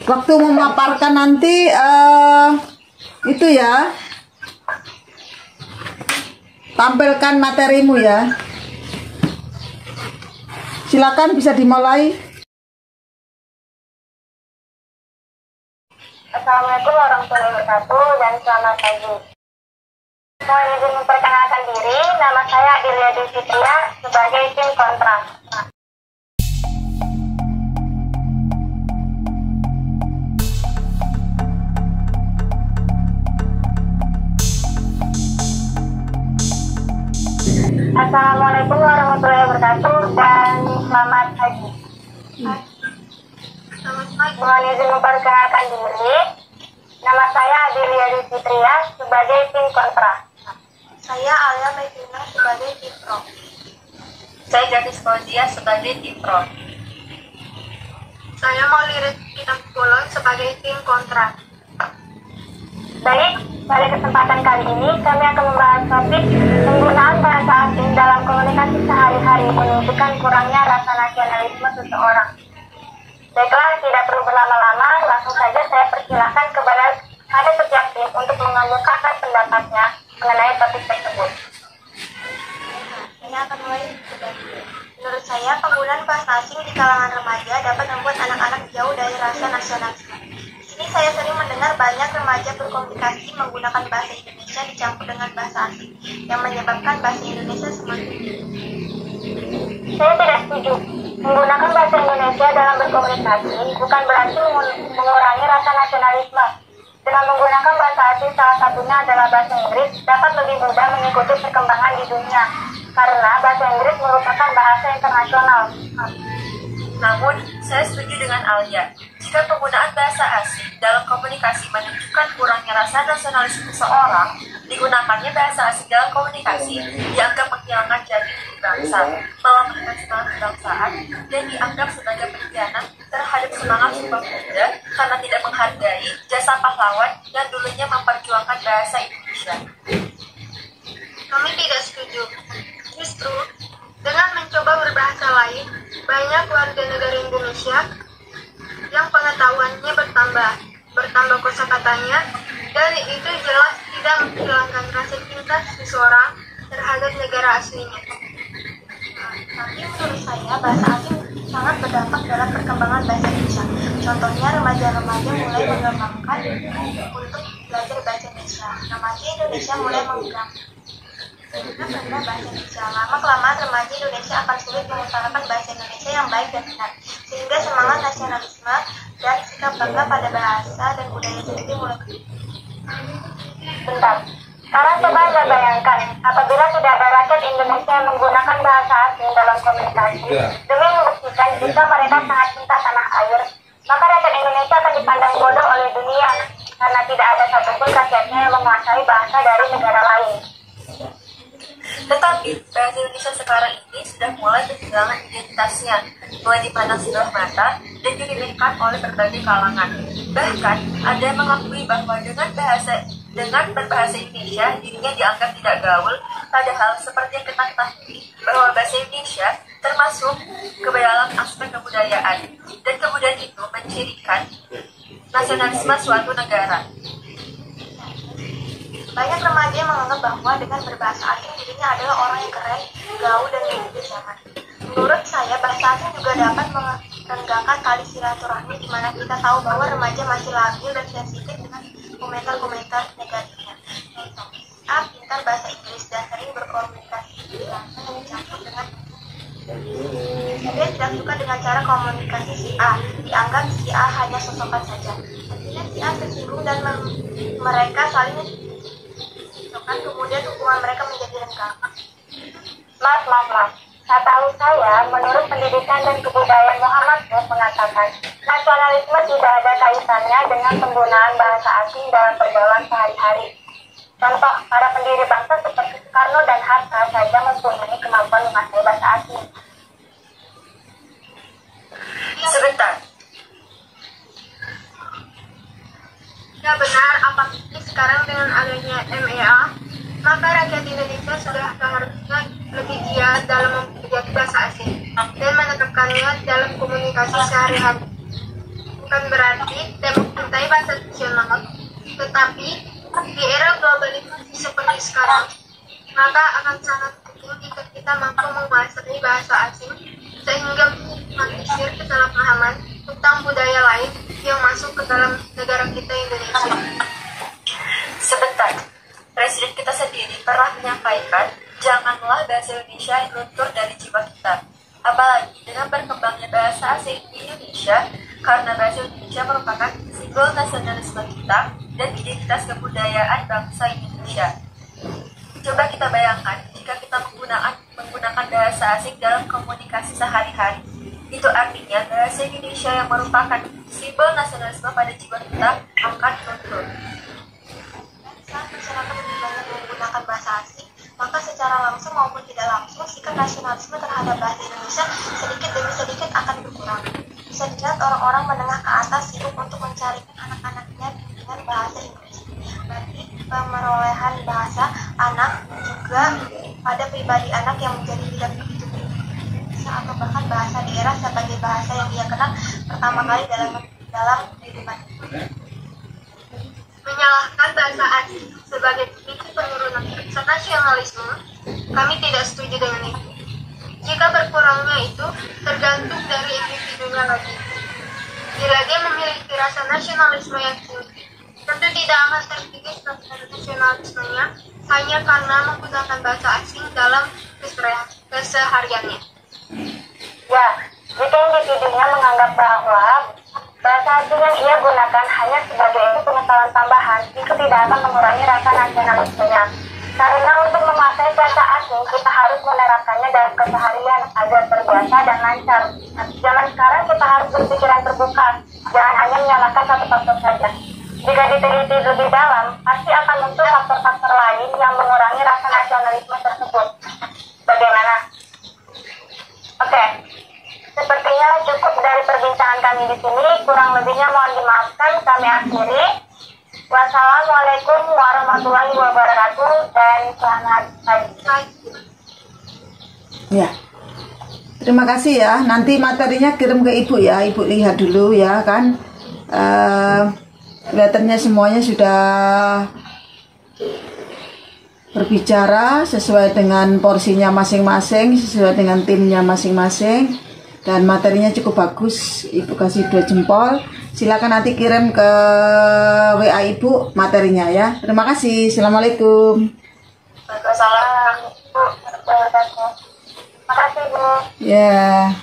waktu memaparkan nanti itu ya, tampilkan materimu ya. Silakan bisa dimulai. Assalamualaikum warahmatullahi wabarakatuh dan selamat pagi. Mohon izin memperkenalkan diri, nama saya Adelia Fitria sebagai tim kontrak. Assalamualaikum warahmatullahi wabarakatuh dan selamat pagi. Mohon izin memperkenalkan diri, nama saya Adelia Fitria sebagai tim kontrak. Saya Alia Mevina sebagai tim pro. Saya Gadis Fauzia sebagai tim pro. Saya Maulida Kitampulan sebagai tim kontrak. Baik, pada kesempatan kali ini kami akan membahas topik penggunaan bahasa asing dalam komunikasi sehari-hari menunjukkan kurangnya rasa nasionalisme seseorang. Baiklah, tidak perlu berlama-lama, langsung saja saya persilahkan kepada setiap tim untuk mengemukakan pendapatnya mengenai topik tersebut. Ini akan mulai. Menurut saya, penggunaan bahasa asing di kalangan remaja dapat membuat anak-anak jauh dari rasa nasionalisme. Di sini saya sering mendengar banyak remaja berkomunikasi menggunakan bahasa Indonesia dicampur dengan bahasa asing, yang menyebabkan bahasa Indonesia semakin tinggi. Saya tidak setuju. Menggunakan bahasa Indonesia dalam berkomunikasi bukan berarti mengurangi rasa nasionalisme. Dengan menggunakan bahasa asing, salah satunya adalah bahasa Inggris, dapat lebih mudah mengikuti perkembangan di dunia, karena bahasa Inggris merupakan bahasa internasional. Namun, saya setuju dengan Alia. Jika penggunaan bahasa asing dalam komunikasi menunjukkan kurangnya rasa nasionalisme seseorang, digunakannya bahasa asing dalam komunikasi dianggap kehilangan jati diri bangsa, melemahkan semangat kebangsaan, dan dianggap sebagai pengkhianat terhadap semangat Sumpah Pemuda karena tidak menghargai jasa pahlawan yang dulunya memperjuangkan bahasa Indonesia. Kami tidak setuju. Justru, dengan mencoba berbahasa lain, banyak warga negara Indonesia yang pengetahuannya bertambah kosakatanya, dan itu jelas tidak menghilangkan rasa cinta seseorang terhadap negara aslinya. Tapi menurut saya, bahasa asing sangat berdampak dalam perkembangan bahasa Indonesia. Contohnya, remaja-remaja mulai mengembangkan untuk belajar bahasa Indonesia. Remaja Indonesia mulai menggunakan bahasa Indonesia. Lama-kelamaan remaja Indonesia akan sulit mengutarakan bahasa Indonesia yang baik dan benar, sehingga semangat nasionalisme dan sikap bangga pada bahasa dan budaya sendiri mulai Bentar, sekarang coba Anda bayangkan, apabila tidak ada rakyat Indonesia yang menggunakan bahasa asing dalam komunikasi, demi membuktikan jika mereka sangat cinta tanah air, maka rakyat Indonesia akan dipandang bodoh oleh dunia, karena tidak ada satupun rakyatnya yang menguasai bahasa dari negara lain. Tetapi, bahasa Indonesia sekarang ini sudah mulai kehilangan identitasnya, mulai dipandang sebelah mata dan diremehkan oleh berbagai kalangan. Bahkan, ada yang mengakui bahwa dengan berbahasa Indonesia, dirinya dianggap tidak gaul, padahal seperti yang kita ketahui bahwa bahasa Indonesia termasuk ke dalam aspek kebudayaan, dan kebudayaan itu mencirikan nasionalisme suatu negara. Banyak remaja yang menganggap bahwa dengan berbahasa asing dirinya adalah orang yang keren, gaul, dan mengikuti zaman. Menurut saya, bahasa asing juga dapat merenggangkan tali silaturahmi, di mana kita tahu bahwa remaja masih labil dan sensitif dengan komentar-komentar negatifnya. Contoh, A pintar bahasa Inggris dan sering berkomunikasi langsung dicampur dengan dia tidak suka dengan cara komunikasi si A, dianggap si A hanya sosokan saja. Akhirnya si A tersinggung dan mereka saling kemudian hubungan mereka menjadi renggang. Mas. Setahu saya, menurut pendidikan dan kebudayaan Muhammad mengatakan, nasionalisme tidak ada kaitannya dengan penggunaan bahasa asing dalam pergaulan sehari-hari. Contoh, para pendiri bangsa seperti Soekarno dan Hatta saja mempunyai kemampuan menguasai bahasa asing. Sebentar. Ya benar, apalagi sekarang dengan adanya MEA, maka rakyat Indonesia sudah seharusnya lebih giat dalam mempelajari bahasa asing dan menerapkannya dalam komunikasi sehari-hari. bukan berarti tidak mencintai bahasa nasional, tetapi di era globalisasi seperti sekarang, maka akan sangat penting jika kita mampu menguasai bahasa asing sehingga meminimalisir kesalahpahaman tentang budaya lain yang masuk ke dalam negara kita Indonesia. Sebentar, Presiden kita sendiri pernah menyampaikan, janganlah bahasa Indonesia yang luntur dari jiwa kita. Apalagi dengan berkembangnya bahasa asing di Indonesia, karena bahasa Indonesia merupakan simbol nasionalisme kita dan identitas kebudayaan bangsa Indonesia. Coba kita bayangkan jika kita menggunakan bahasa asing dalam komunikasi sehari-hari. Itu artinya bahasa Indonesia yang merupakan simbol nasionalisme pada jiwa kita akan luntur. Saat masyarakat lebih banyak menggunakan bahasa asing, maka secara langsung maupun tidak langsung sikap nasionalisme terhadap bahasa Indonesia sedikit demi sedikit akan berkurang. Bisa dilihat orang-orang menengah ke atas sibuk untuk mencarikan anak-anaknya bimbingan bahasa Inggris. Bagi pemerolehan bahasa anak juga pada pribadi anak yang menjadi tidak begitu bisa atau bahkan bahasa daerah sebagai bahasa yang ia kenal pertama kali dalam kehidupan. Menyalahkan bahasa asing sebagai pemicu penurunan rasa nasionalisme, kami tidak setuju dengan itu. Jika berkurangnya itu tergantung dari individunya lagi. Bila dia memiliki rasa nasionalisme yang tinggi, tentu tidak akan terkikis rasa nasionalismenya hanya karena menggunakan bahasa asing dalam kesehariannya. Ya, jika individunya menganggap bahwa bahasa asing yang ia gunakan hanya sebagai pengetahuan tambahan, itu tidak akan mengurangi rasa nasionalismenya. Karena untuk menguasai bahasa asing, kita harus menerapkannya dalam keseharian agar terbiasa dan lancar. Zaman sekarang kita harus berpikiran terbuka, jangan hanya menyalahkan satu faktor saja. Jika diteliti lebih dalam, pasti akan muncul faktor-faktor lain yang mengurangi rasa nasionalisme tersebut. Bagaimana? Oke. Sepertinya cukup dari perbincangan kami di sini. Kurang lebihnya mohon dimaafkan. Kami akhiri. Wassalamualaikum warahmatullahi wabarakatuh dan selamat pagi. Ya. Terima kasih ya. Nanti materinya kirim ke Ibu ya. Ibu lihat dulu ya kan. Kelihatannya semuanya sudah berbicara sesuai dengan porsinya masing-masing, sesuai dengan timnya masing-masing. Dan materinya cukup bagus. Ibu kasih 2 jempol. Silakan nanti kirim ke WA Ibu materinya ya. Terima kasih. Assalamualaikum. Waalaikumsalam. Terima kasih Bu. Ya.